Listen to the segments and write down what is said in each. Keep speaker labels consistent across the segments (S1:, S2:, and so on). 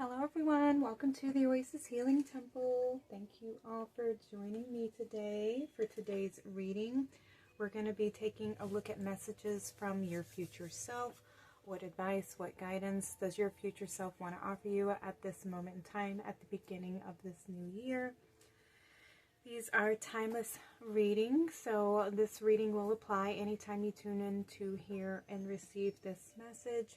S1: Hello everyone, welcome to the Oasis Healing Temple. Thank you all for joining me today for today's reading. We're going to be taking a look at messages from your future self. What advice, what guidance does your future self want to offer you at this moment in time, at the beginning of this new year? These are timeless readings, so this reading will apply anytime you tune in to hear and receive this message.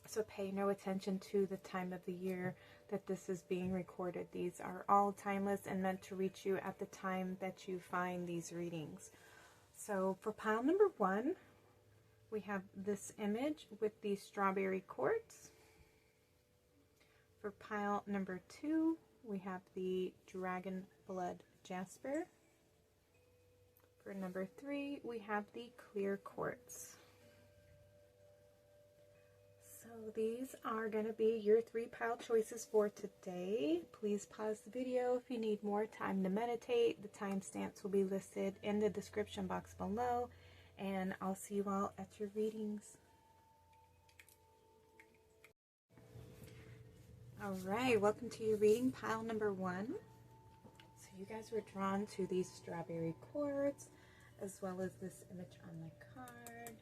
S1: So pay no attention to the time of the year that this is being recorded. These are all timeless and meant to reach you at the time that you find these readings. So for pile number 1, we have this image with the strawberry quartz. For pile number 2, we have the Dragonblood Jasper. For number 3, we have the clear quartz. So these are going to be your 3 pile choices for today. Please pause the video if you need more time to meditate. The timestamps will be listed in the description box below, and I'll see you all at your readings. Alright, welcome to your reading, pile number 1. So you guys were drawn to these strawberry quartz as well as this image on the card.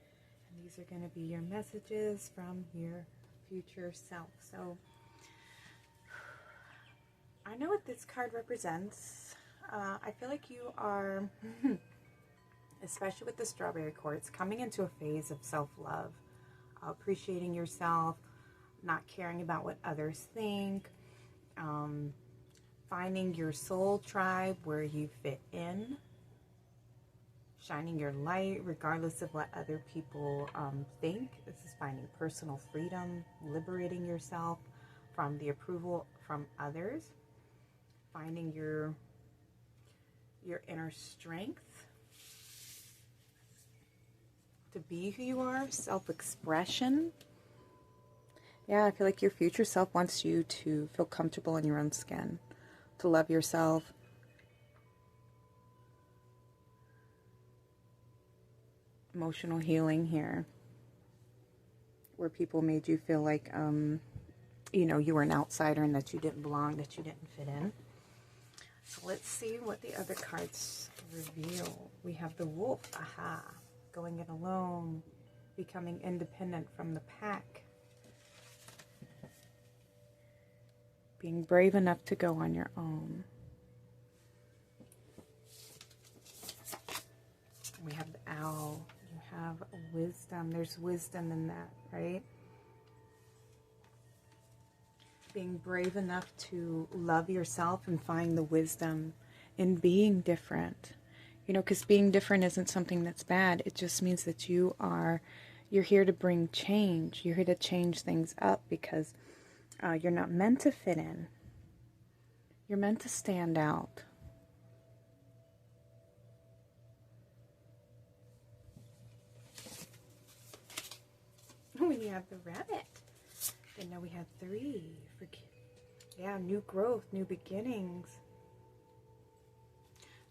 S1: These are going to be your messages from your future self. So I know what this card represents. I feel like you are, especially with the strawberry quartz, coming into a phase of self-love, appreciating yourself, not caring about what others think, finding your soul tribe where you fit in, shining your light regardless of what other people think. This is finding personal freedom, liberating yourself from the approval from others, finding your inner strength to be who you are, self-expression. Yeah, I feel like your future self wants you to feel comfortable in your own skin, to love yourself, emotional healing here, where people made you feel like, you know, you were an outsider and that you didn't belong, that you didn't fit in. So let's see what the other cards reveal. We have the wolf, aha, going it alone, becoming independent from the pack, being brave enough to go on your own. We have the owl. Have wisdom. There's wisdom in that, right? Being brave enough to love yourself and find the wisdom in being different. You know, because being different isn't something that's bad. It just means that you're here to bring change. You're here to change things up because you're not meant to fit in. You're meant to stand out. We have the rabbit. And now we have 3. Yeah, new growth, new beginnings.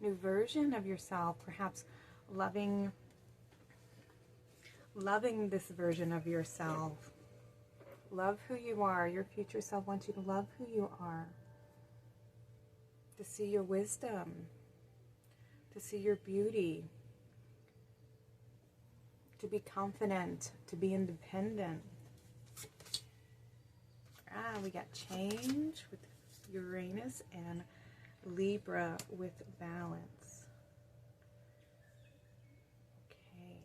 S1: New version of yourself. Perhaps loving this version of yourself. Love who you are. Your future self wants you to love who you are. To see your wisdom. To see your beauty. To be confident, to be independent. We got change with Uranus and Libra with balance. Okay.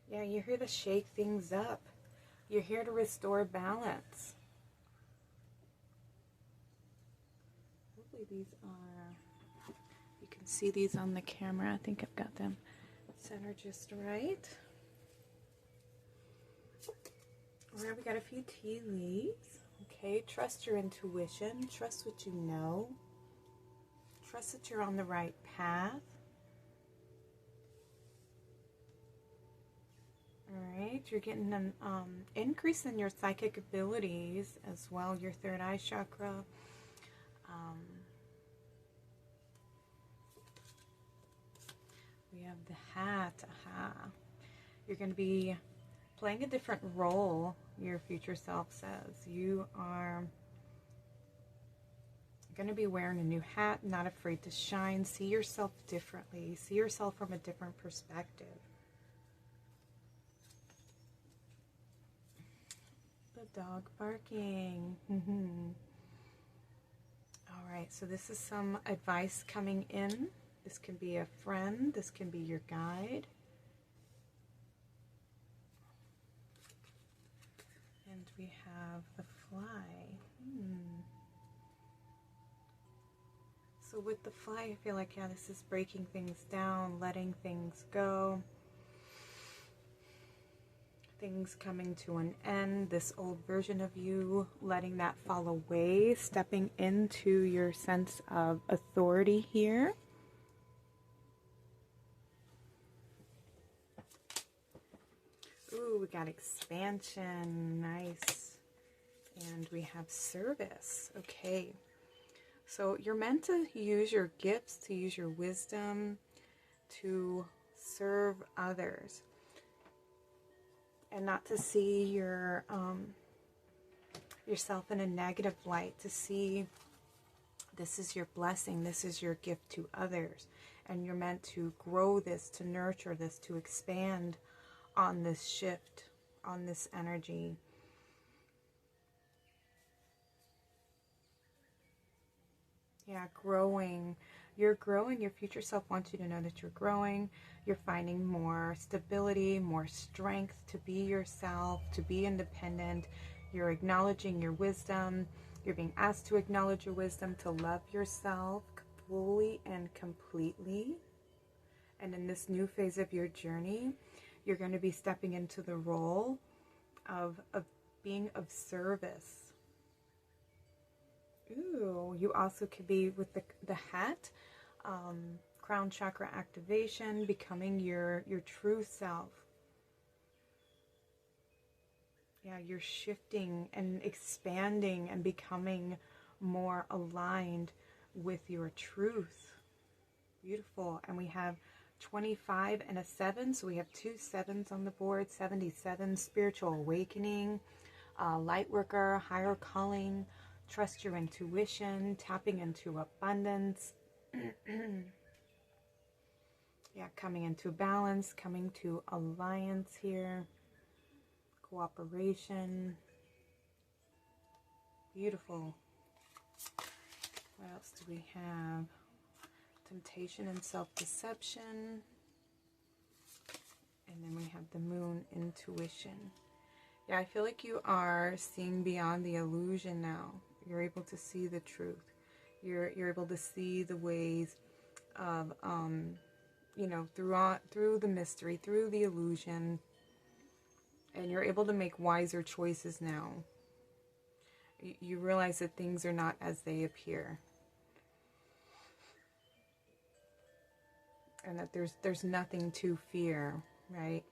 S1: Yeah, you're here to shake things up. You're here to restore balance. Hopefully these are, you can see these on the camera. I think I've got them center just right. Alright, we got a few tea leaves. Okay, trust your intuition. Trust what you know. Trust that you're on the right path. Alright, you're getting an increase in your psychic abilities as well, your third eye chakra. We have the hat. Aha. You're going to be playing a different role your future self says. You are going to be wearing a new hat, not afraid to shine. See yourself differently. See yourself from a different perspective. The dog barking. All right, so this is some advice coming in. This can be a friend. This can be your guide. And we have the fly. So with the fly, I feel like, yeah, this is breaking things down, letting things go. Things coming to an end. This old version of you, letting that fall away, stepping into your sense of authority here. Ooh, we got expansion. Nice. And we have service. Okay. So you're meant to use your gifts, to use your wisdom, to serve others. And not to see yourself in a negative light. To see this is your blessing. This is your gift to others. And you're meant to grow this, to nurture this, to expand on this shift, on this energy. Yeah, growing. You're growing. Your future self wants you to know that you're growing. You're finding more stability, more strength to be yourself, to be independent. You're acknowledging your wisdom. You're being asked to acknowledge your wisdom, to love yourself fully and completely. And in this new phase of your journey, you're going to be stepping into the role of being of service. Ooh, you also could be with the hat, crown chakra activation, becoming your true self. Yeah, you're shifting and expanding and becoming more aligned with your truth. Beautiful. And we have 25 and a 7, so we have 2 7s on the board. 77, spiritual awakening, light worker, higher calling. Trust your intuition, tapping into abundance. Yeah, coming into balance, coming to alliance here. Cooperation. Beautiful. What else do we have? Temptation and self-deception. And then we have the moon, intuition. Yeah, I feel like you are seeing beyond the illusion now. You're able to see the truth. You're able to see the ways of, you know, through the mystery, through the illusion. And you're able to make wiser choices now. You realize that things are not as they appear. And that there's nothing to fear, right?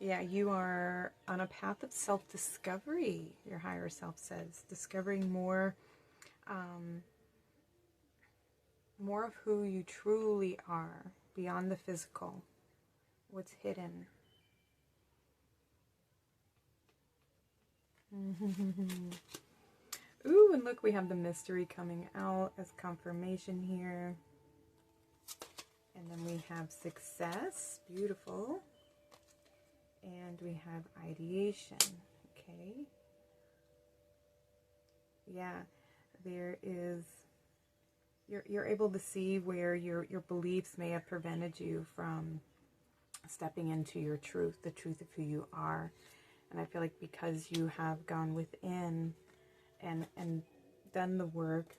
S1: Yeah, you are on a path of self-discovery, your higher self says. Discovering more of who you truly are, beyond the physical, what's hidden. Ooh, and look, we have the mystery coming out as confirmation here. And then we have success, beautiful. And we have ideation, okay. Yeah, there is, you're able to see where your beliefs may have prevented you from stepping into your truth, the truth of who you are. And I feel like because you have gone within and done the work,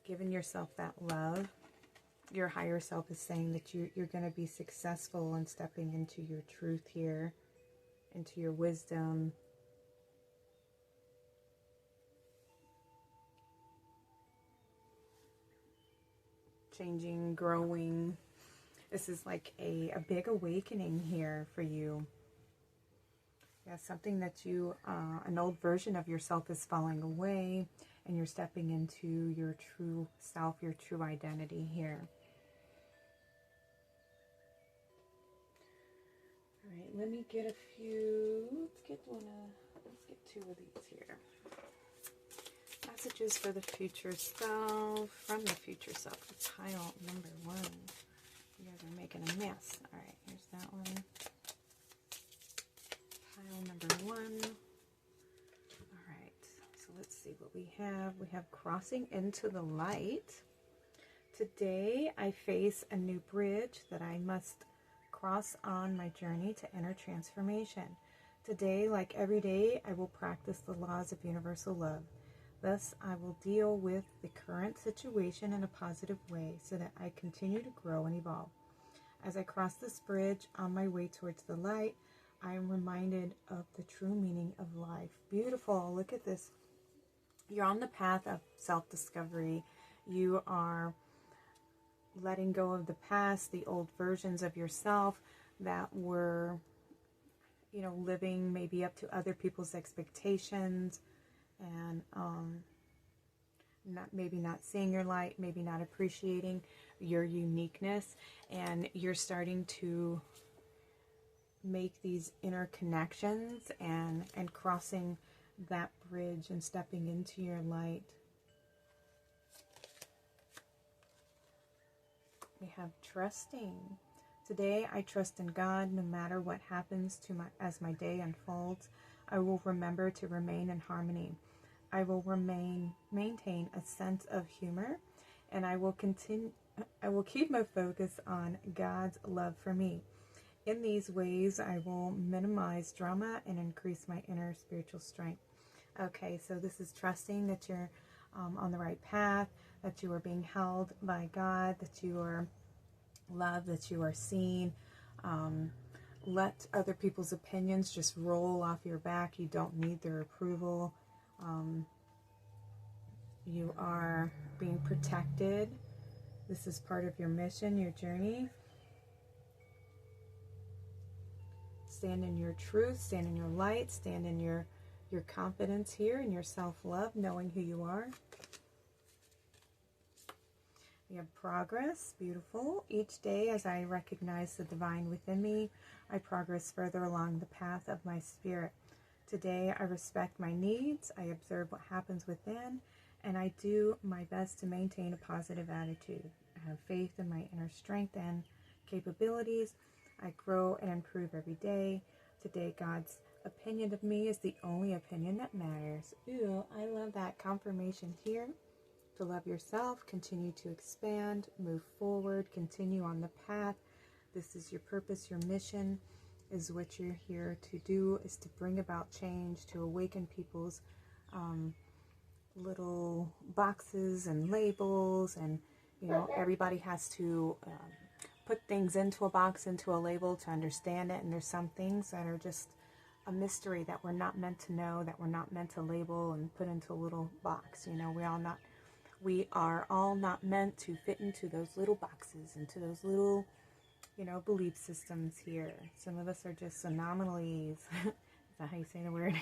S1: given yourself that love, your higher self is saying that you're going to be successful in stepping into your truth here, into your wisdom. Changing, growing. This is like a big awakening here for you. Yeah, something that you, an old version of yourself is falling away. and you're stepping into your true self, your true identity here. All right, let me get a few. Let's get two of these here. Messages for the future self, from the future self. Pile number 1. You guys are making a mess. All right, here's that one. Pile number 1. All right, so let's see what we have. We have crossing into the light. Today, I face a new bridge that I must cross on my journey to inner transformation. Today, like every day, I will practice the laws of universal love. Thus, I will deal with the current situation in a positive way so that I continue to grow and evolve. As I cross this bridge on my way towards the light, I am reminded of the true meaning of life. Beautiful. Look at this. You're on the path of self-discovery. You are letting go of the past, the old versions of yourself that were, living maybe up to other people's expectations, and maybe not seeing your light, maybe not appreciating your uniqueness, and you're starting to make these inner connections and crossing that bridge and stepping into your light. We have trusting. Today I trust in God no matter what happens as my day unfolds. I will remember to remain in harmony. I will maintain a sense of humor, and I will keep my focus on God's love for me. In these ways, I will minimize drama and increase my inner spiritual strength. Okay, so this is trusting that you're on the right path, that you are being held by God, that you are loved, that you are seen. Let other people's opinions just roll off your back. You don't need their approval. You are being protected. This is part of your mission, your journey. Stand in your truth, stand in your light, stand in your confidence here, and your self-love, knowing who you are. We have progress. Beautiful. Each day, as I recognize the divine within me, I progress further along the path of my spirit. Today, I respect my needs. I observe what happens within, and I do my best to maintain a positive attitude. I have faith in my inner strength and capabilities. I grow and improve every day. Today, God's opinion of me is the only opinion that matters. Ooh, I love that confirmation here. To love yourself, continue to expand, move forward, continue on the path. This is your purpose, your mission is what you're here to do, is to bring about change, to awaken people's little boxes and labels. And, everybody has to put things into a box, into a label to understand it. And there's some things that are just a mystery that we're not meant to know, that we're not meant to label and put into a little box. We are all not meant to fit into those little boxes, into those little, belief systems here. Some of us are just anomalies. Is that how you say the word?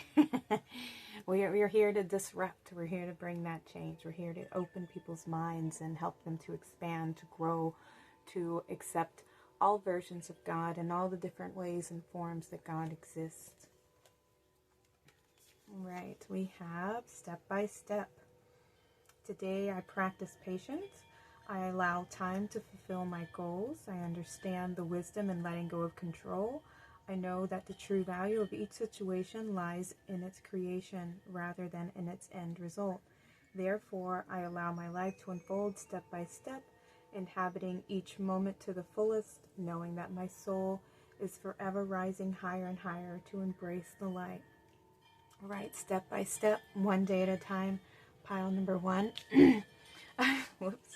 S1: We're here to disrupt. We're here to bring that change. We're here to open people's minds and help them to expand, to grow, to accept all versions of God and all the different ways and forms that God exists. All right, we have step by step. Today I practice patience. I allow time to fulfill my goals. I understand the wisdom in letting go of control. I know that the true value of each situation lies in its creation rather than in its end result. Therefore, I allow my life to unfold step by step, inhabiting each moment to the fullest, knowing that my soul is forever rising higher and higher to embrace the light. All right, step by step, one day at a time. Pile number 1. Whoops.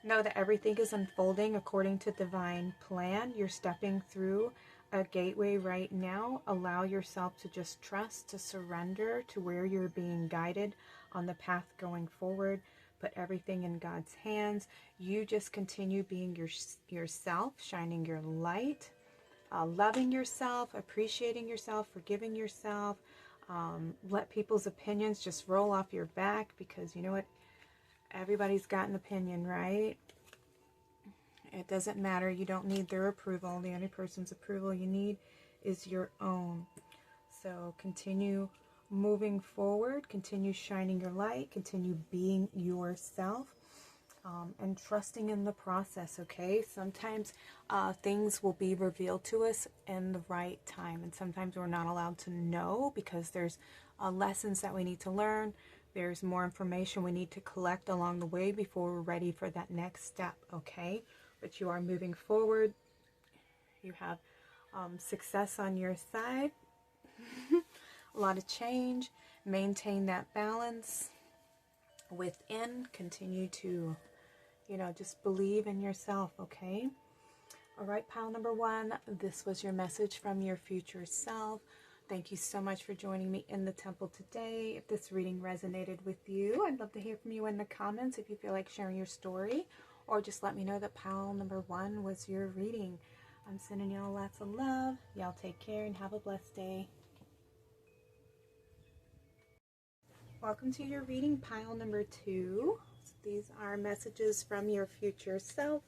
S1: Know that everything is unfolding according to divine plan. You're stepping through a gateway right now. Allow yourself to just trust, to surrender to where you're being guided on the path going forward. Put everything in God's hands. You just continue being yourself, shining your light, loving yourself, appreciating yourself, forgiving yourself. Let people's opinions just roll off your back, because you know what? Everybody's got an opinion, right? It doesn't matter. You don't need their approval. The only person's approval you need is your own. So continue moving forward. Continue shining your light. Continue being yourself. And trusting in the process, okay? Sometimes things will be revealed to us in the right time. And sometimes we're not allowed to know, because there's lessons that we need to learn. There's more information we need to collect along the way before we're ready for that next step, okay? But you are moving forward. You have success on your side. A lot of change. Maintain that balance within. Continue to, just believe in yourself, okay? All right, pile number 1, this was your message from your future self. Thank you so much for joining me in the temple today. If this reading resonated with you, I'd love to hear from you in the comments if you feel like sharing your story, or just let me know that pile number 1 was your reading. I'm sending y'all lots of love. Y'all take care and have a blessed day. Welcome to your reading, pile number 2. These are messages from your future self,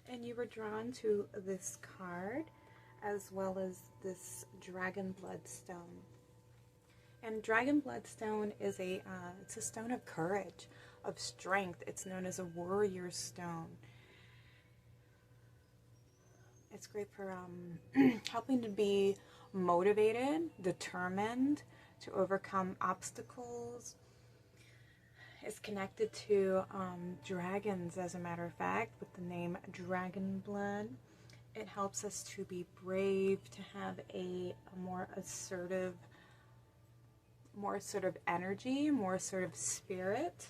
S1: and you were drawn to this card as well as this Dragonblood stone. And Dragonblood stone is it's a stone of courage, of strength. It's known as a warrior stone. It's great for helping to be motivated, determined, to overcome obstacles. It's connected to dragons, as a matter of fact, with the name Dragonblood. It helps us to be brave, to have a more assertive energy, more assertive spirit.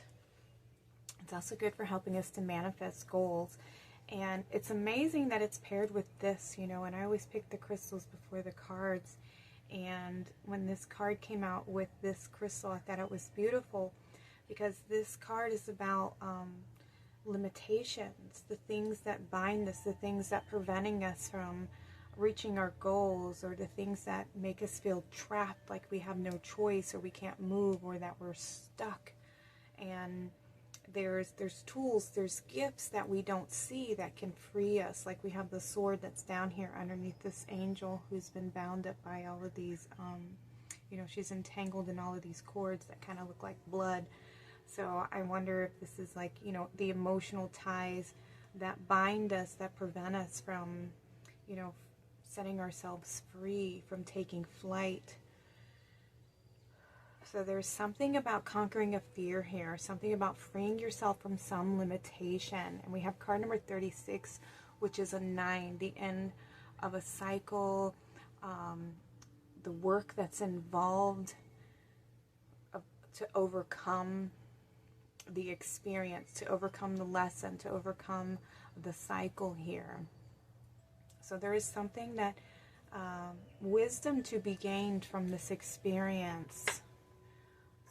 S1: It's also good for helping us to manifest goals. And it's amazing that it's paired with this, and I always pick the crystals before the cards. And when this card came out with this crystal, I thought it was beautiful, because this card is about limitations, the things that bind us, the things that are preventing us from reaching our goals, or the things that make us feel trapped, like we have no choice, or we can't move, or that we're stuck. And there's tools, there's gifts that we don't see that can free us. Like we have the sword that's down here underneath this angel who's been bound up by all of these, she's entangled in all of these cords that kind of look like blood. So I wonder if this is like, the emotional ties that bind us, that prevent us from, setting ourselves free, from taking flight. So there's something about conquering a fear here, something about freeing yourself from some limitation. And we have card number 36, which is a 9, the end of a cycle, the work that's involved to overcome the experience, to overcome the lesson, to overcome the cycle here. So there is something that wisdom to be gained from this experience.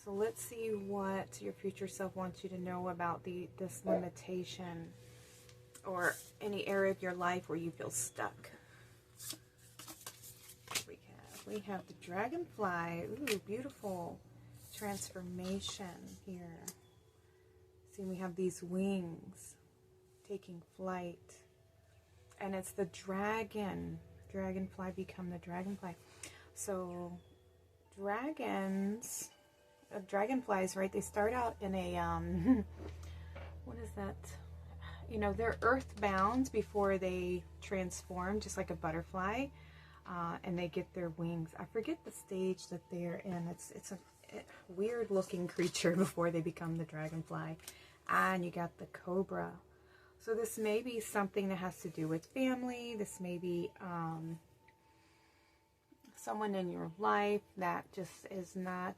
S1: So let's see what your future self wants you to know about this limitation, or any area of your life where you feel stuck. We have the dragonfly. Ooh, beautiful transformation here. See, we have these wings taking flight. And it's the dragonfly become the dragonfly. So dragonflies, right? They start out in a, what is that? They're earthbound before they transform, just like a butterfly. And they get their wings. I forget the stage that they're in. It's a weird looking creature before they become the dragonfly. And you got the cobra. So this may be something that has to do with family. This may be someone in your life that just is not,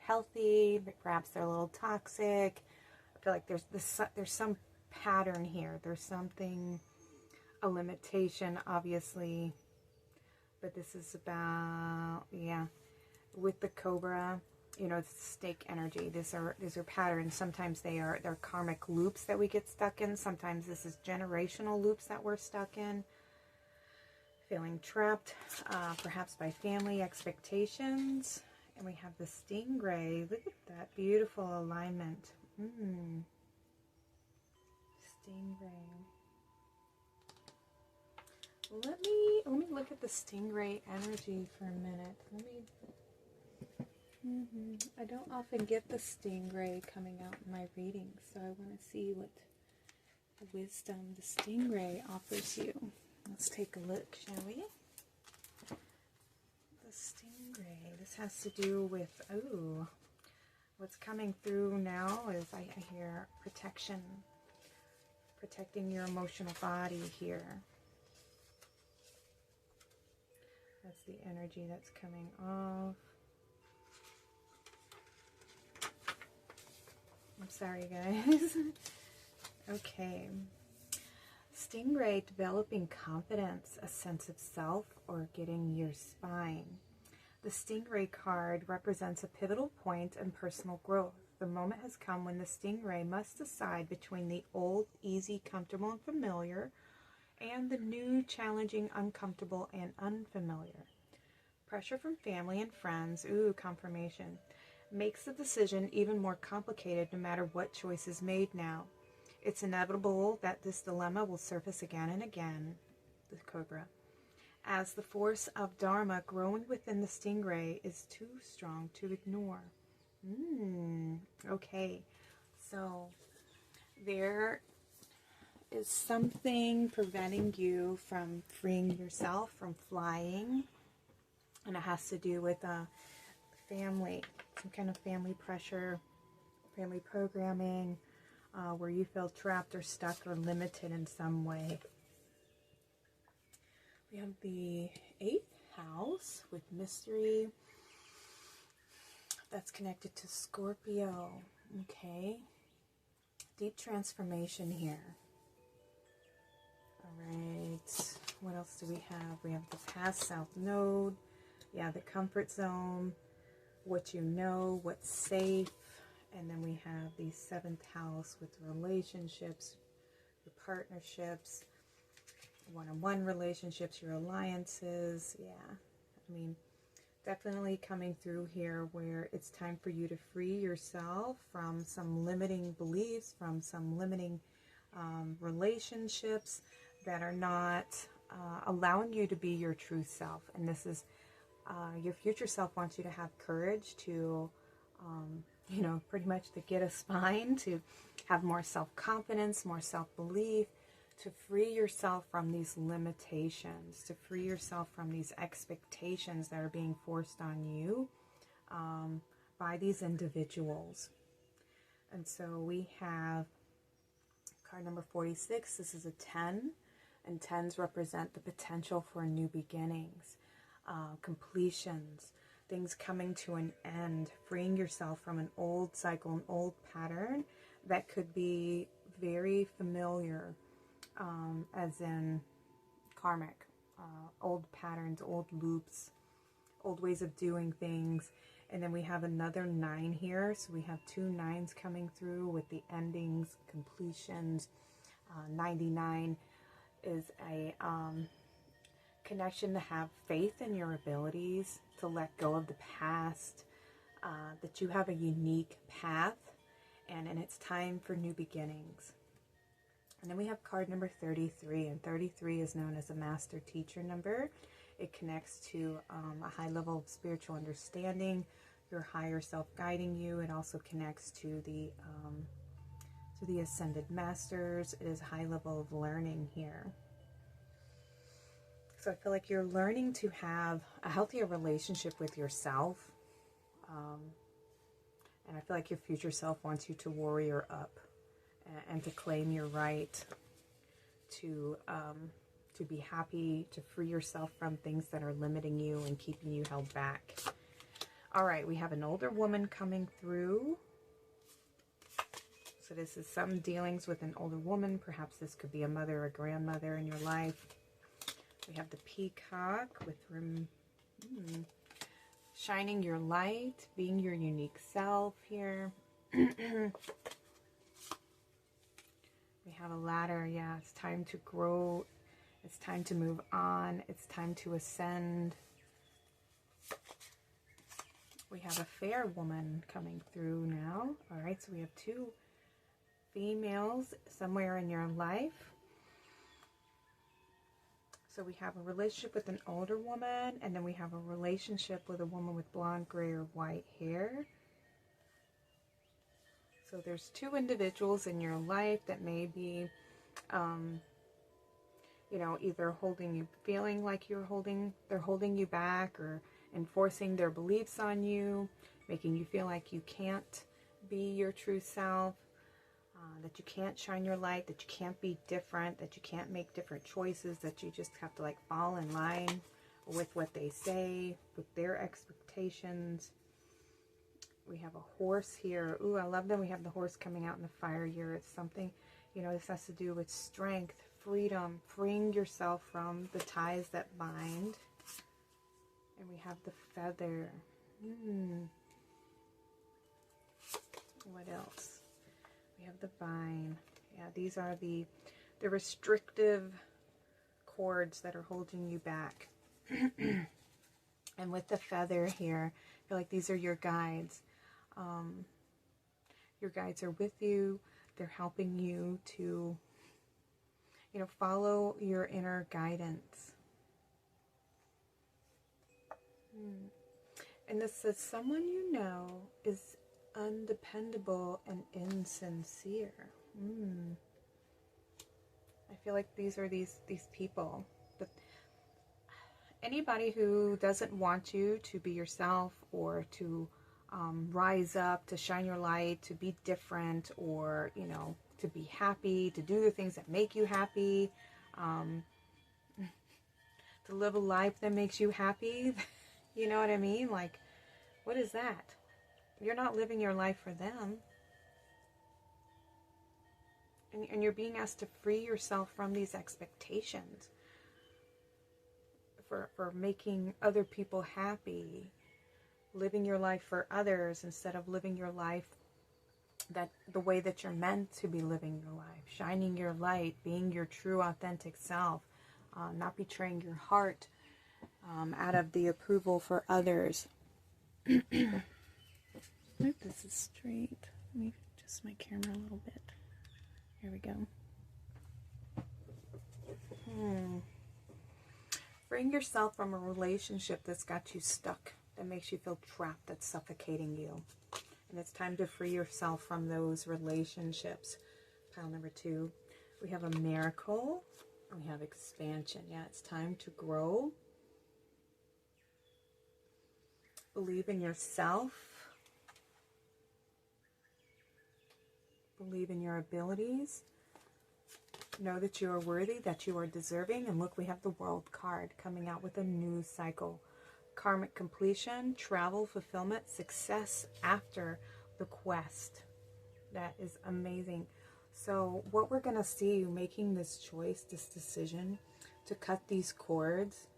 S1: healthy. Perhaps they're a little toxic. I feel like there's some pattern here. There's something, a limitation, obviously. But this is about, with the cobra. It's snake energy. These are patterns. Sometimes they're karmic loops that we get stuck in. Sometimes this is generational loops that we're stuck in. feeling trapped, perhaps by family expectations. And we have the stingray. Look at that beautiful alignment. Stingray. Let me look at the stingray energy for a minute. I don't often get the stingray coming out in my readings, so I want to see what wisdom the stingray offers you. Let's take a look, shall we? The stingray. This has to do with, what's coming through now is I hear protection. Protecting your emotional body here. That's the energy that's coming off. I'm sorry, guys. Okay. Stingray, developing confidence, a sense of self, or getting your spine. The stingray card represents a pivotal point in personal growth. The moment has come when the stingray must decide between the old, easy, comfortable, and familiar, and the new, challenging, uncomfortable, and unfamiliar. Pressure from family and friends, confirmation, makes the decision even more complicated no matter what choice is made now. It's inevitable that this dilemma will surface again and again, the cobra, as the force of Dharma growing within the stingray is too strong to ignore. Okay, so there is something preventing you from freeing yourself, from flying, and it has to do with family, some kind of family pressure, family programming, where you feel trapped or stuck or limited in some way. We have the 8th house with mystery. That's connected to Scorpio. Okay. Deep transformation here. All right. What else do we have? We have the past south node. Yeah, the comfort zone. What you know, what's safe. And then we have the 7th house with relationships, your partnerships, one-on-one relationships, your alliances. Yeah, I mean, definitely coming through here where it's time for you to free yourself from some limiting beliefs, from some limiting relationships that are not allowing you to be your true self. And this is, your future self wants you to have courage to, pretty much to get a spine, to have more self-confidence, more self-belief, to free yourself from these limitations, to free yourself from these expectations that are being forced on you by these individuals. And so we have card number 46. This is a 10, and 10s represent the potential for new beginnings, completions, things coming to an end, freeing yourself from an old cycle, an old pattern that could be very familiar, as in karmic, old patterns, old loops, old ways of doing things. And then we have another 9 here, so we have 2 9s coming through with the endings, completions. 99 is a connection to have faith in your abilities, to let go of the past, that you have a unique path, and it's time for new beginnings. And then we have card number 33, and 33 is known as a master teacher number. It connects to a high level of spiritual understanding, your higher self guiding you. It also connects to the ascended masters. It is a high level of learning here. So I feel like you're learning to have a healthier relationship with yourself. And I feel like your future self wants you to warrior up and to claim your right to be happy, to free yourself from things that are limiting you and keeping you held back. All right, we have an older woman coming through. So this is some dealings with an older woman. Perhaps this could be a mother or grandmother in your life. We have the peacock with room, shining your light, being your unique self here. We have a ladder. Yeah, it's time to grow It's time to move on. It's time to ascend. We have a fair woman coming through now. All right, so we have two females somewhere in your life. So we have a relationship with an older woman, and then we have a relationship with a woman with blonde, gray, or white hair. So there's two individuals in your life that may be, you know, either holding you, feeling like they're holding you back, or enforcing their beliefs on you, making you feel like you can't be your true self, that you can't shine your light, that you can't be different, that you can't make different choices, that you just have to like fall in line with what they say, with their expectations. We have a horse here. Ooh, I love that we have the horse coming out in the fire here. It's something, you know, this has to do with strength, freedom, freeing yourself from the ties that bind. And we have the feather. What else? We have the vine. Yeah, these are the restrictive cords that are holding you back. And with the feather here, I feel like these are your guides. Your guides are with you. They're helping you to, you know, follow your inner guidance. And this says someone you know is undependable and insincere. I feel like these are these people. But anybody who doesn't want you to be yourself, or to rise up, to shine your light, to be different, or, you know, to be happy, to do the things that make you happy, to live a life that makes you happy. You know what I mean? Like, what is that? You're not living your life for them. And you're being asked to free yourself from these expectations for making other people happy, living your life for others instead of living your life that the way that you're meant to be living your life, shining your light, being your true authentic self, not betraying your heart out of the approval for others. I hope this is straight. Let me adjust my camera a little bit. Here we go. Freeing yourself from a relationship that's got you stuck, that makes you feel trapped, that's suffocating you. And it's time to free yourself from those relationships. Pile number 2. We have a miracle. We have expansion. Yeah, it's time to grow. Believe in yourself. Believe in your abilities. Know that you are worthy, that you are deserving. And look, we have the World card coming out with a new cycle. Karmic completion, travel, fulfillment, success after the quest. That is amazing. So what we're going to see, you making this choice, this decision to cut these cords,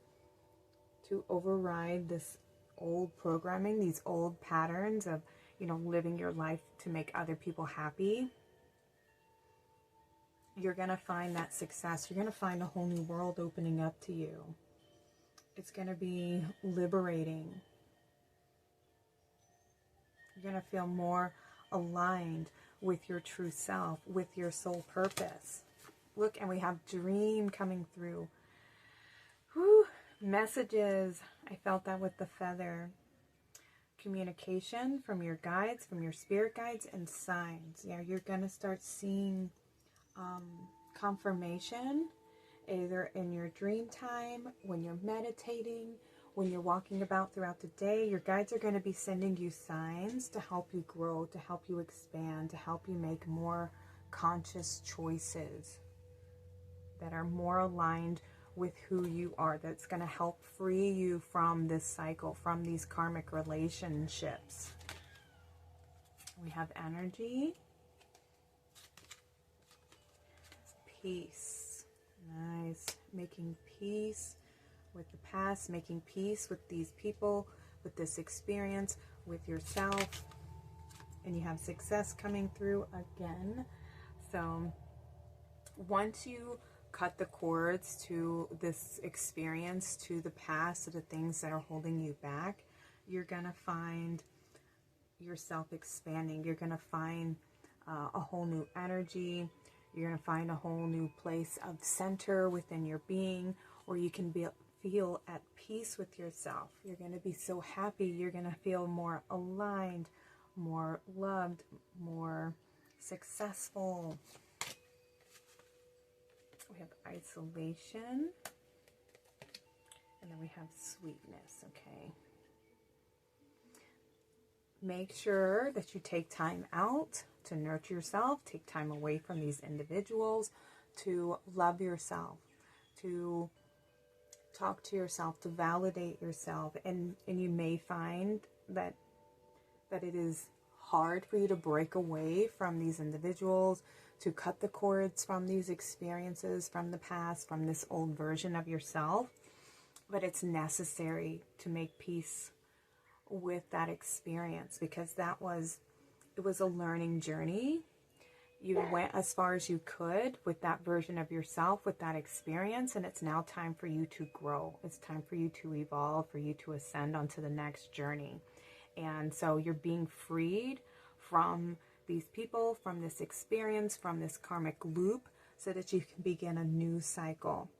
S1: to override this old programming, these old patterns of, you know, living your life to make other people happy. You're going to find that success. You're going to find a whole new world opening up to you. It's going to be liberating. You're going to feel more aligned with your true self, with your soul purpose. Look, and we have dream coming through. Whew, messages. I felt that with the feather. Communication from your guides, from your spirit guides, and signs. Yeah, you're going to start seeing confirmation, either in your dream time, when you're meditating, when you're walking about throughout the day. Your guides are going to be sending you signs to help you grow, to help you expand, to help you make more conscious choices that are more aligned with who you are. That's going to help free you from this cycle, from these karmic relationships. We have energy. Peace. Nice. Making peace with the past, making peace with these people, with this experience, with yourself. And you have success coming through again. So once you cut the cords to this experience, to the past, to the things that are holding you back, you're going to find yourself expanding. You're going to find a whole new energy. You're going to find a whole new place of center within your being, where you can feel at peace with yourself. You're going to be so happy. You're going to feel more aligned, more loved, more successful. We have isolation, and then we have sweetness. Okay. Make sure that you take time out to nurture yourself, take time away from these individuals, to love yourself, to talk to yourself, to validate yourself. And you may find that it is hard for you to break away from these individuals, to cut the cords from these experiences, from the past, from this old version of yourself. But it's necessary to make peace with that experience, because it was a learning journey. You went as far as you could with that version of yourself, with that experience, and it's now time for you to grow. It's time for you to evolve, for you to ascend onto the next journey. And so you're being freed from these people, from this experience, from this karmic loop, so that you can begin a new cycle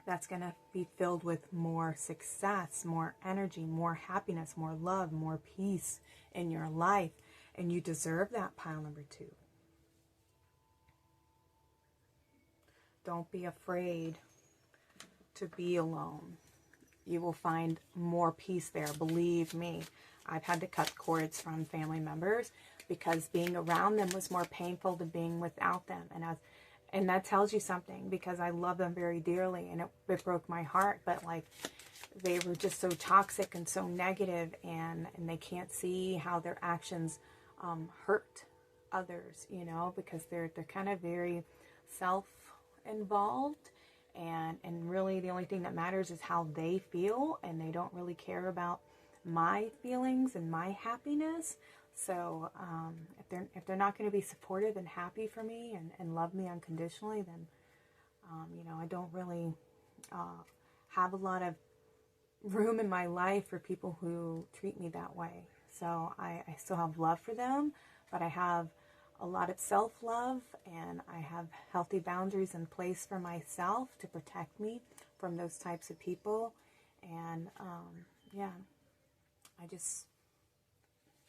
S1: that's going to be filled with more success, more energy, more happiness, more love, more peace in your life. And you deserve that, pile number 2. Don't be afraid to be alone. You will find more peace there. Believe me, I've had to cut cords from family members because being around them was more painful than being without them. And that tells you something, because I love them very dearly, and it broke my heart. But like, they were just so toxic and so negative, and they can't see how their actions hurt others, you know, because they're kind of very self-involved, and really the only thing that matters is how they feel, and they don't really care about my feelings and my happiness. So if they're not going to be supportive and happy for me and love me unconditionally, then you know, I don't really have a lot of room in my life for people who treat me that way. So I still have love for them, but I have a lot of self-love, and I have healthy boundaries in place for myself to protect me from those types of people. And yeah, I just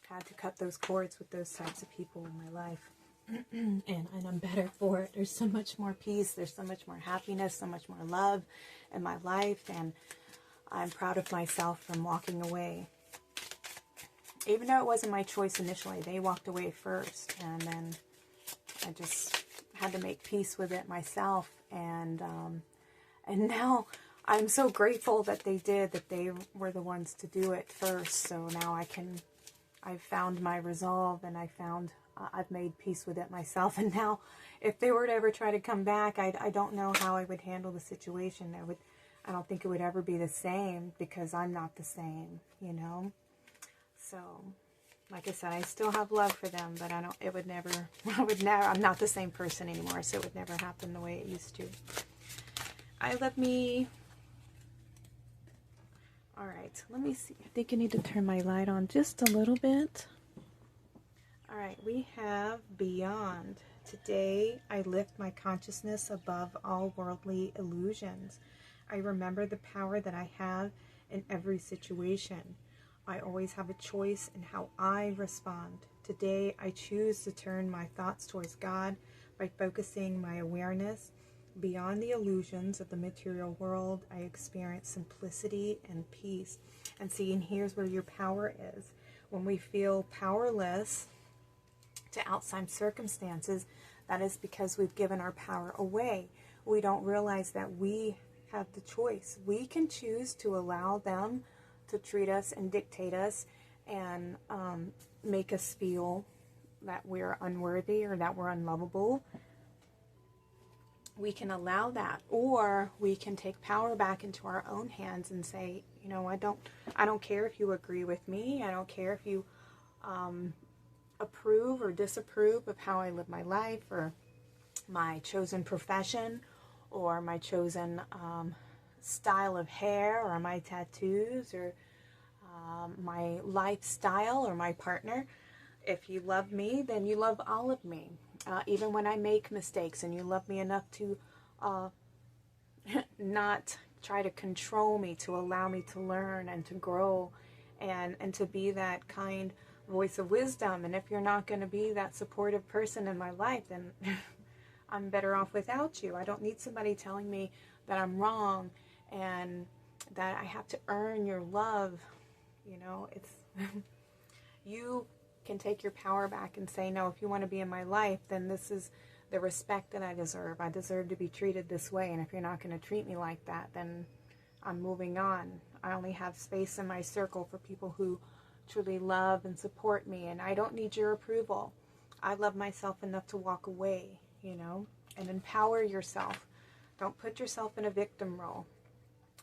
S1: had to cut those cords with those types of people in my life. and I'm better for it. There's so much more peace. There's so much more happiness, so much more love in my life. And I'm proud of myself from walking away. Even though it wasn't my choice initially, they walked away first. And then I just had to make peace with it myself. And now I'm so grateful that they did, that they were the ones to do it first. So now I've found my resolve, and I've made peace with it myself. And now if they were to ever try to come back, I don't know how I would handle the situation. I don't think it would ever be the same, because I'm not the same, you know. So like I said, I still have love for them, but I'm not the same person anymore. So it would never happen the way it used to. I love me. All right, let me see. I think I need to turn my light on just a little bit. All right, we have Beyond. Today, I lift my consciousness above all worldly illusions. I remember the power that I have in every situation. I always have a choice in how I respond. Today, I choose to turn my thoughts towards God by focusing my awareness beyond the illusions of the material world. I experience simplicity and peace. And see, and here's where your power is. When we feel powerless to outside circumstances, that is because we've given our power away. We don't realize that we have the choice. We can choose to allow them to treat us and dictate us and make us feel that we're unworthy or that we're unlovable. We can allow that, or we can take power back into our own hands and say, you know, I don't care if you agree with me. I don't care if you approve or disapprove of how I live my life or my chosen profession or my chosen style of hair, or my tattoos, or my lifestyle, or my partner. If you love me, then you love all of me. Even when I make mistakes, and you love me enough to not try to control me, to allow me to learn and to grow, and to be that kind voice of wisdom. And if you're not going to be that supportive person in my life, then I'm better off without you. I don't need somebody telling me that I'm wrong and that I have to earn your love. You know, it's you can take your power back and say, no, if you want to be in my life, then this is the respect that I deserve. I deserve to be treated this way. And if you're not going to treat me like that, then I'm moving on. I only have space in my circle for people who truly love and support me. And I don't need your approval. I love myself enough to walk away, you know, and empower yourself. Don't put yourself in a victim role,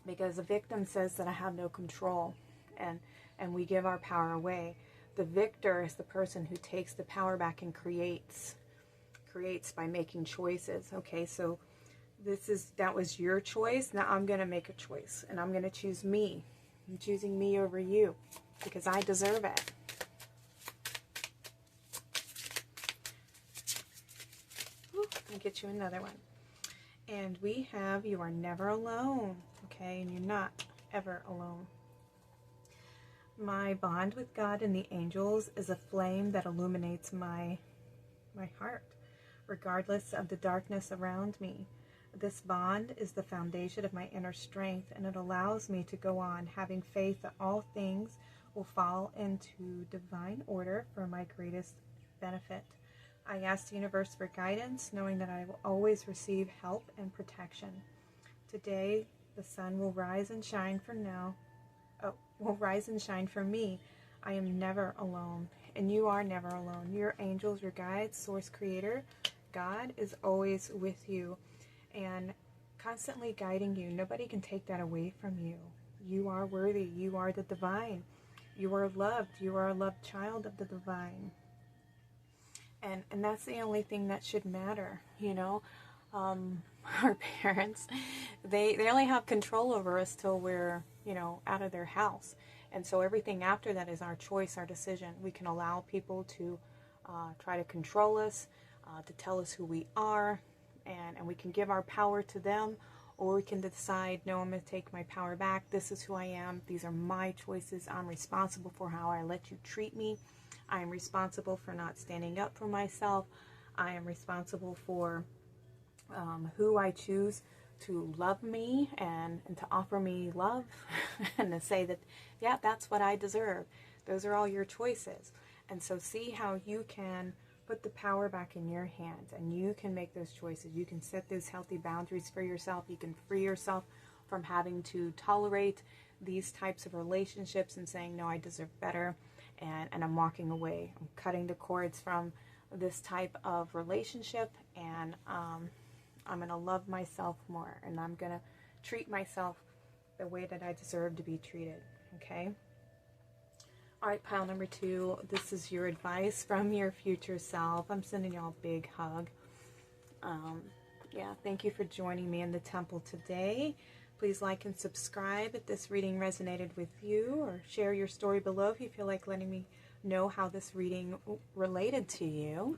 S1: because a victim says that I have no control, and we give our power away. The victor is the person who takes the power back and creates by making choices. Okay, so that was your choice. Now I'm going to make a choice, and I'm going to choose me. I'm choosing me over you because I deserve it. I'll get you another one. And we have, you are never alone. Okay, and you're not ever alone. My bond with God and the angels is a flame that illuminates my heart, regardless of the darkness around me. This bond is the foundation of my inner strength, and it allows me to go on having faith that all things will fall into divine order for my greatest benefit. I ask the universe for guidance, knowing that I will always receive help and protection. Today, the sun will rise and shine for me. I am never alone, and you are never alone. Your angels, your guides, source creator, God is always with you and constantly guiding you. Nobody can take that away from you. You are worthy. You are the divine. You are loved. You are a loved child of the divine. And that's the only thing that should matter, you know. Our parents, they only have control over us till we're, you know, out of their house. And so everything after that is our choice, our decision. We can allow people to try to control us, to tell us who we are, and we can give our power to them, or we can decide, no, I'm going to take my power back. This is who I am. These are my choices. I'm responsible for how I let you treat me. I am responsible for not standing up for myself. I am responsible for who I choose to love me and to offer me love and to say that, yeah, that's what I deserve. Those are all your choices. And so see how you can put the power back in your hands, and you can make those choices. You can set those healthy boundaries for yourself. You can free yourself from having to tolerate these types of relationships and saying, no, I deserve better. And I'm walking away. I'm cutting the cords from this type of relationship, and I'm going to love myself more, and I'm going to treat myself the way that I deserve to be treated. Okay? All right, pile number 2. This is your advice from your future self. I'm sending y'all a big hug. Yeah, thank you for joining me in the temple today. Please like and subscribe if this reading resonated with you, or share your story below if you feel like letting me know how this reading related to you,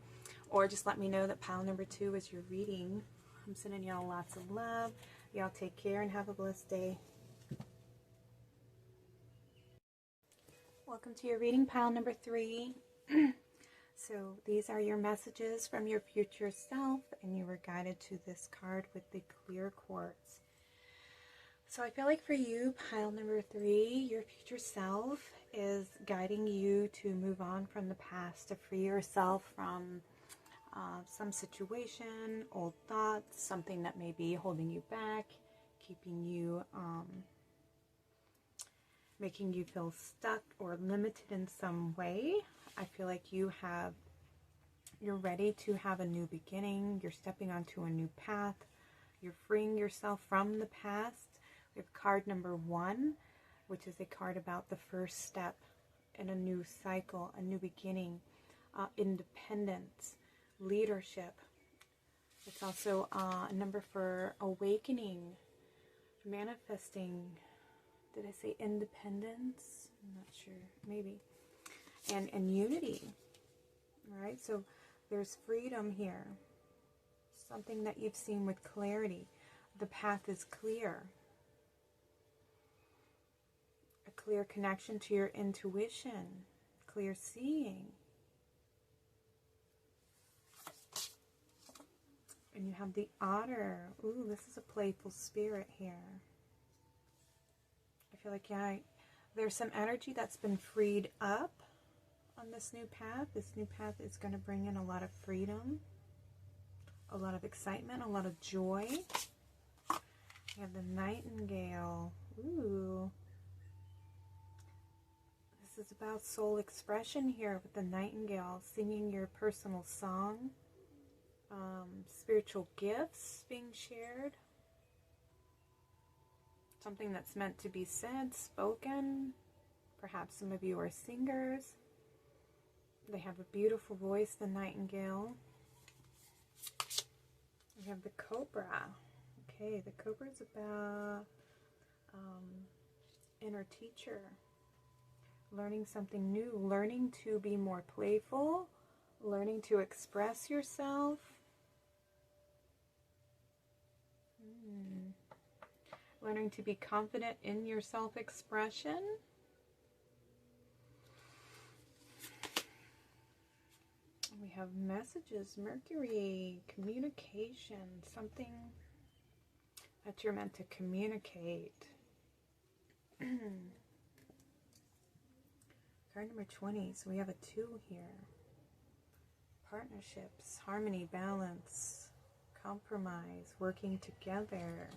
S1: or just let me know that pile number 2 is your reading. I'm sending y'all lots of love. Y'all take care and have a blessed day. Welcome to your reading, pile number 3. So these are your messages from your future self, and you were guided to this card with the clear quartz. So I feel like for you, pile number 3, your future self is guiding you to move on from the past, to free yourself from some situation, old thoughts, something that may be holding you back, keeping you, making you feel stuck or limited in some way. I feel like you're ready to have a new beginning. You're stepping onto a new path. You're freeing yourself from the past. We have card number 1, which is a card about the first step in a new cycle, a new beginning, independence, leadership, It's also a number for awakening, manifesting. Did I say independence? I'm not sure. Maybe. And unity. All right. So there's freedom here. Something that you've seen with clarity. The path is clear. A clear connection to your intuition. Clear seeing. And you have the otter. Ooh, this is a playful spirit here. I feel like, yeah, there's some energy that's been freed up on this new path. This new path is going to bring in a lot of freedom, a lot of excitement, a lot of joy. You have the nightingale. Ooh. This is about soul expression here with the nightingale, singing your personal song. Spiritual gifts being shared. Something that's meant to be said, spoken. Perhaps some of you are singers. They have a beautiful voice, the nightingale. We have the cobra. Okay, the cobra is about inner teacher. Learning something new. Learning to be more playful. Learning to express yourself. Learning to be confident in your self-expression. We have messages, Mercury, communication, something that you're meant to communicate. Card number 20, so we have a 2 here. Partnerships, harmony, balance, compromise, working together.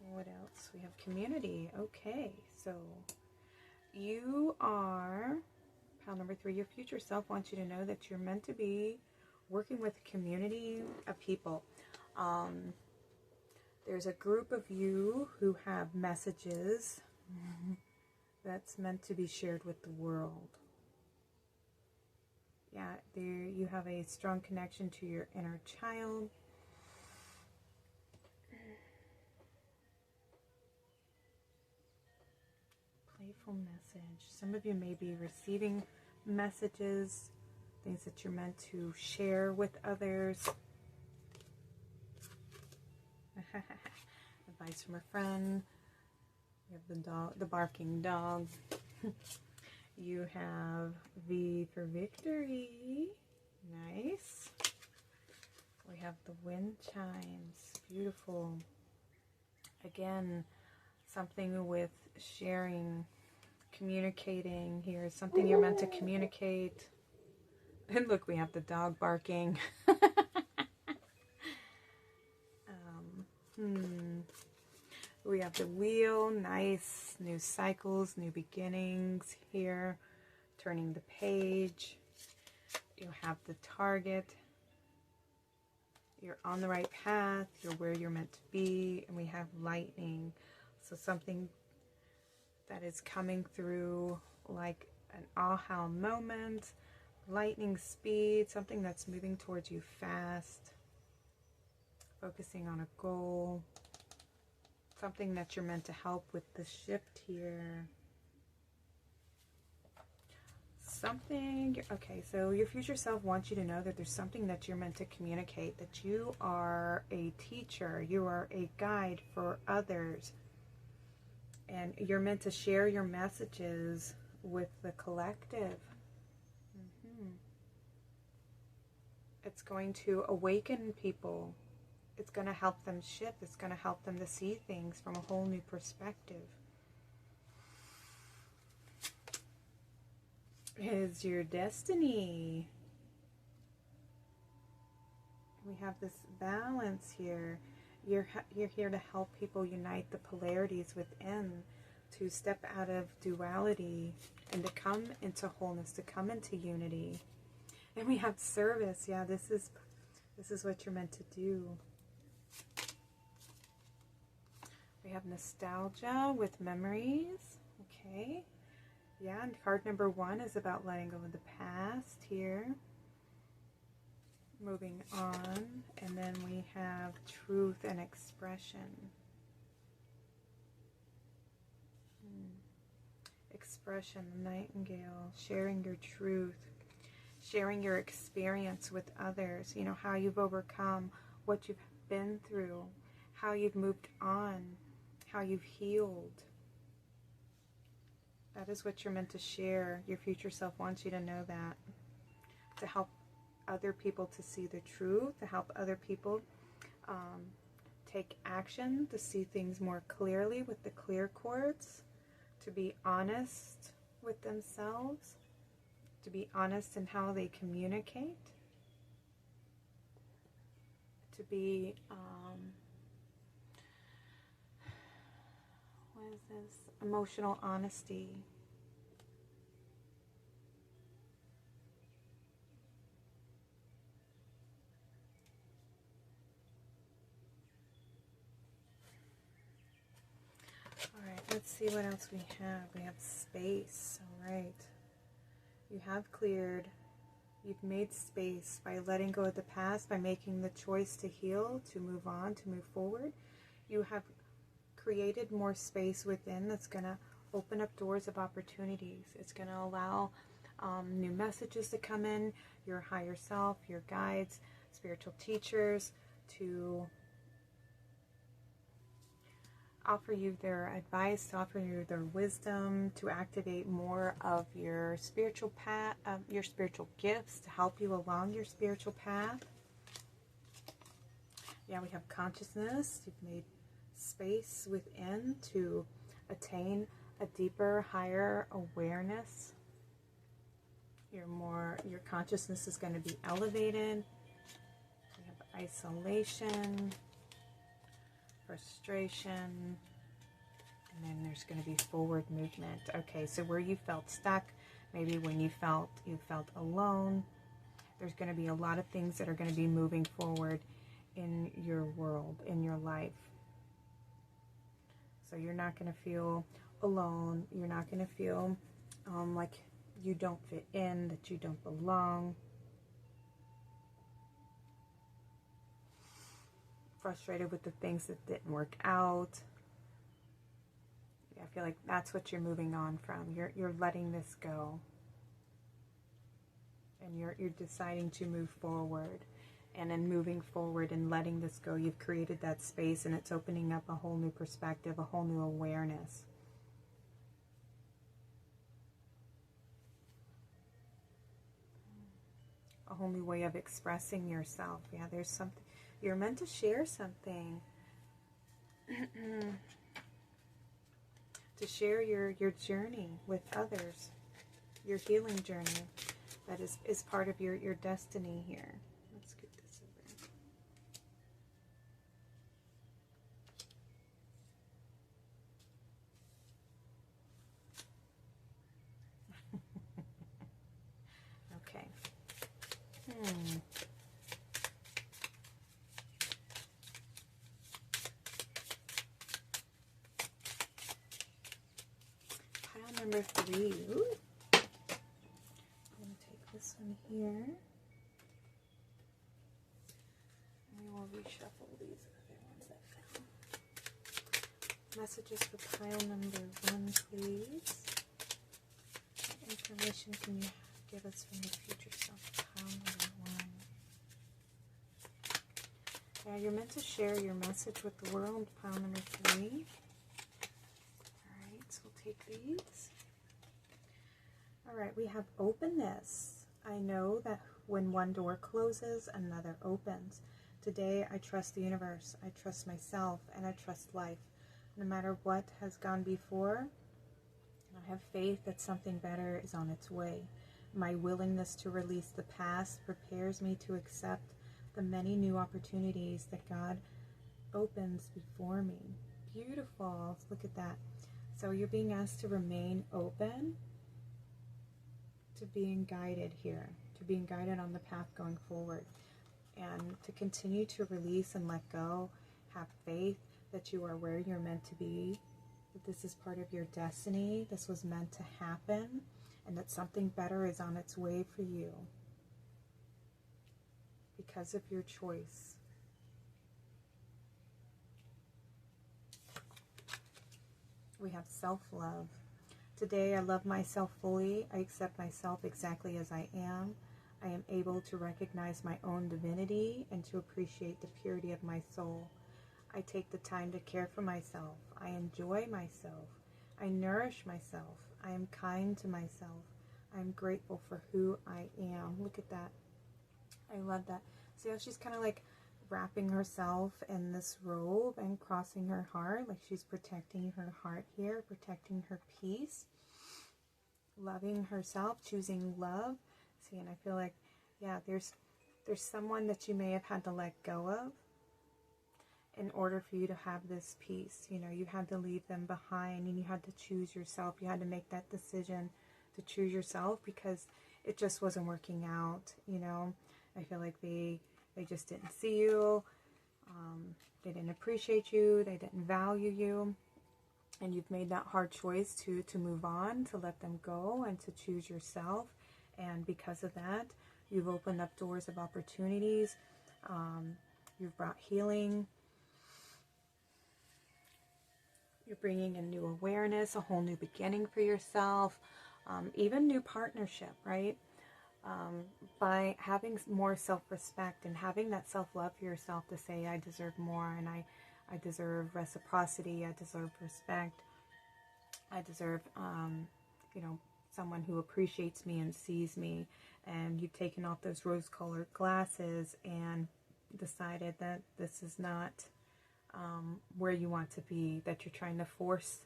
S1: What else? We have community. Okay, so you are, pile number 3, your future self wants you to know that you're meant to be working with a community of people. There's a group of you who have messages that's meant to be shared with the world. Yeah, there you have a strong connection to your inner child. Playful message. Some of you may be receiving messages, things that you're meant to share with others. Advice from a friend. You have the dog, the barking dog. You have V for victory. Nice. We have the wind chimes. Beautiful. Again, something with sharing, communicating here. Something you're meant to communicate. And look, we have the dog barking. We have the wheel. Nice. New cycles, new beginnings here. Turning the page. You have the target. You're on the right path. You're where you're meant to be. And we have lightning. So something that is coming through like an aha moment. Lightning speed. Something that's moving towards you fast. Focusing on a goal. Something that you're meant to help with the shift here. Something, okay, so your future self wants you to know that there's something that you're meant to communicate, that you are a teacher, you are a guide for others, and you're meant to share your messages with the collective. It's going to awaken people. It's going to help them shift. It's going to help them to see things from a whole new perspective. It is your destiny. We have this balance here. You're here to help people unite the polarities within, to step out of duality and to come into wholeness, to come into unity. And we have service. Yeah, this is what you're meant to do. We have nostalgia with memories. Okay. Yeah, and card number 1 is about letting go of the past here. Moving on, and then we have truth and expression. Expression, the nightingale, sharing your truth, sharing your experience with others, you know, how you've overcome, what you've been through, how you've moved on, how you've healed. That is what you're meant to share. Your future self wants you to know that, to help other people to see the truth, to help other people take action, to see things more clearly with the clear quartz, to be honest with themselves, to be honest in how they communicate, to be, what is this? Emotional honesty. Alright, let's see what else we have. We have space. Alright. You have cleared. You've made space by letting go of the past, by making the choice to heal, to move on, to move forward. You have created more space within that's going to open up doors of opportunities. It's going to allow new messages to come in, your higher self, your guides, spiritual teachers, to offer you their advice, to offer you their wisdom, to activate more of your spiritual path, your spiritual gifts, to help you along your spiritual path. Yeah, we have consciousness. You've made space within to attain a deeper, higher awareness. Your consciousness is going to be elevated. We have isolation, frustration, and then there's going to be forward movement. Okay, so where you felt stuck, maybe when you felt alone, there's going to be a lot of things that are going to be moving forward in your world, in your life. So you're not going to feel alone. You're not going to feel like you don't fit in, that you don't belong. Frustrated with the things that didn't work out. Yeah, I feel like that's what you're moving on from. You're letting this go. And you're deciding to move forward. And in moving forward and letting this go, you've created that space, and it's opening up a whole new perspective, a whole new awareness. A whole new way of expressing yourself. Yeah, there's something. You're meant to share something. To share your journey with others. Your healing journey. That is part of your destiny here. Let's get this over. Okay. Pile number 3. Ooh. I'm going to take this one here. And we will reshuffle these other ones that fell. Messages for pile number 1, please. What information can you give us from your future self? Pile number 1. Yeah, you're meant to share your message with the world. Pile number 3. Alright, so we'll take these. Alright, we have openness. I know that when one door closes, another opens. Today, I trust the universe. I trust myself, and I trust life. No matter what has gone before, I have faith that something better is on its way. My willingness to release the past prepares me to accept the many new opportunities that God opens before me. Beautiful. Look at that. So you're being asked to remain open to being guided here, to being guided on the path going forward, and to continue to release and let go. Have faith that you are where you're meant to be, that this is part of your destiny, this was meant to happen, and that something better is on its way for you. because of your choice. We have self-love. Today, I love myself fully. I accept myself exactly as I am. I am able to recognize my own divinity and to appreciate the purity of my soul. I take the time to care for myself. I enjoy myself. I nourish myself. I am kind to myself. I am grateful for who I am. Look at that. I love that. See how she's kind of like wrapping herself in this robe and crossing her heart, like she's protecting her heart here, protecting her peace, loving herself, choosing love. See, and I feel like, yeah, there's someone that you may have had to let go of in order for you to have this peace. You know, you had to leave them behind and you had to choose yourself. You had to make that decision to choose yourself because it just wasn't working out, you know. I feel like they just didn't see you. They didn't appreciate you. They didn't value you. And you've made that hard choice to move on, to let them go, and to choose yourself. And because of that, you've opened up doors of opportunities. You've brought healing. You're bringing in new awareness, a whole new beginning for yourself, even new partnership, right? By having more self-respect and having that self-love for yourself to say, I deserve more, and I deserve reciprocity, I deserve respect, I deserve, you know, someone who appreciates me and sees me. And you've taken off those rose-colored glasses and decided that this is not where you want to be, that you're trying to force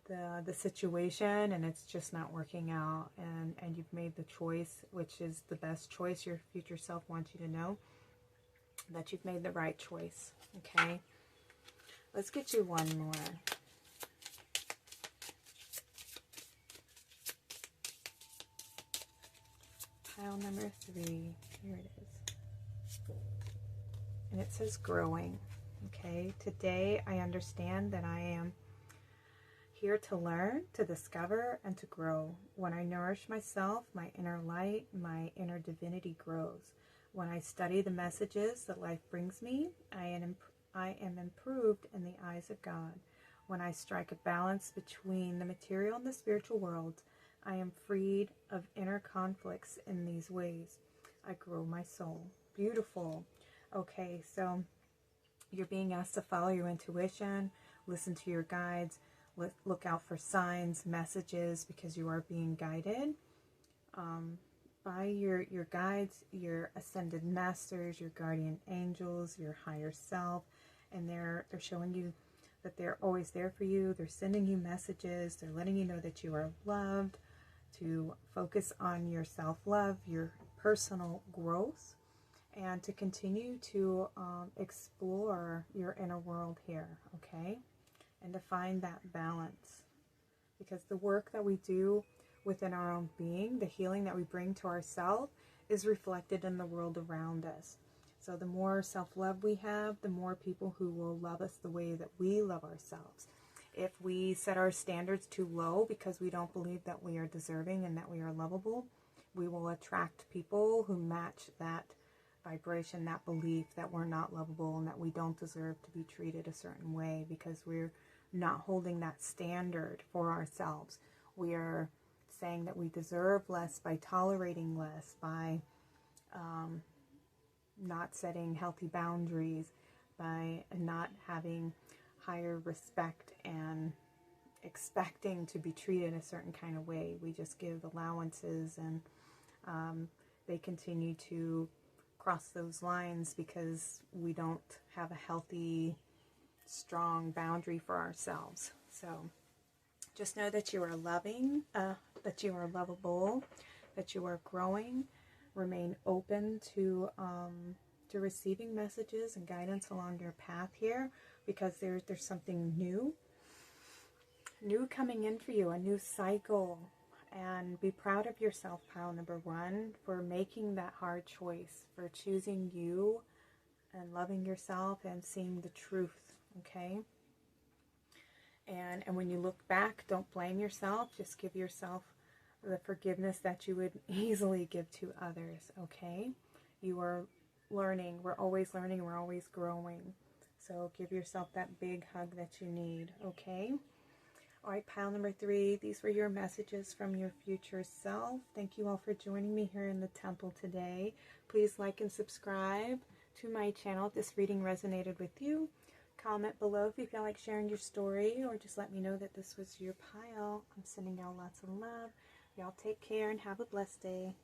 S1: the situation and it's just not working out, and you've made the choice, which is the best choice. Your future self wants you to know that you've made the right choice. Okay, let's get you one more. Pile number 3, here it is, and it says growing. Okay, today I understand that I am here to learn, to discover, and to grow. When I nourish myself, my inner light, my inner divinity grows. When I study the messages that life brings me, I am improved in the eyes of God. When I strike a balance between the material and the spiritual world, I am freed of inner conflicts in these ways. I grow my soul. Beautiful. Okay, so you're being asked to follow your intuition, listen to your guides, look out for signs, messages, because you are being guided by your guides, your ascended masters, your guardian angels, your higher self, and they're showing you that they're always there for you. They're sending you messages. They're letting you know that you are loved, to focus on your self-love, your personal growth, and to continue to explore your inner world here, okay? And to find that balance. Because the work that we do within our own being, the healing that we bring to ourselves, is reflected in the world around us. So the more self-love we have, the more people who will love us the way that we love ourselves. If we set our standards too low because we don't believe that we are deserving and that we are lovable, we will attract people who match that vibration, that belief that we're not lovable and that we don't deserve to be treated a certain way, because we're not holding that standard for ourselves. We are saying that we deserve less by tolerating less, by not setting healthy boundaries, by not having higher respect and expecting to be treated a certain kind of way. We just give allowances, and they continue to cross those lines because we don't have a healthy, strong boundary for ourselves. So just know that you are loving, that you are lovable, that you are growing. Remain open to receiving messages and guidance along your path here, because there's something new coming in for you, a new cycle. And be proud of yourself, pile number 1, for making that hard choice, for choosing you and loving yourself and seeing the truth, okay? And when you look back, don't blame yourself. Just give yourself the forgiveness that you would easily give to others, okay? You are learning. We're always learning. We're always growing. So give yourself that big hug that you need, okay? All right, pile number 3. These were your messages from your future self. Thank you all for joining me here in the temple today. Please like and subscribe to my channel if this reading resonated with you. Comment below if you feel like sharing your story, or just let me know that this was your pile. I'm sending y'all lots of love. Y'all take care and have a blessed day.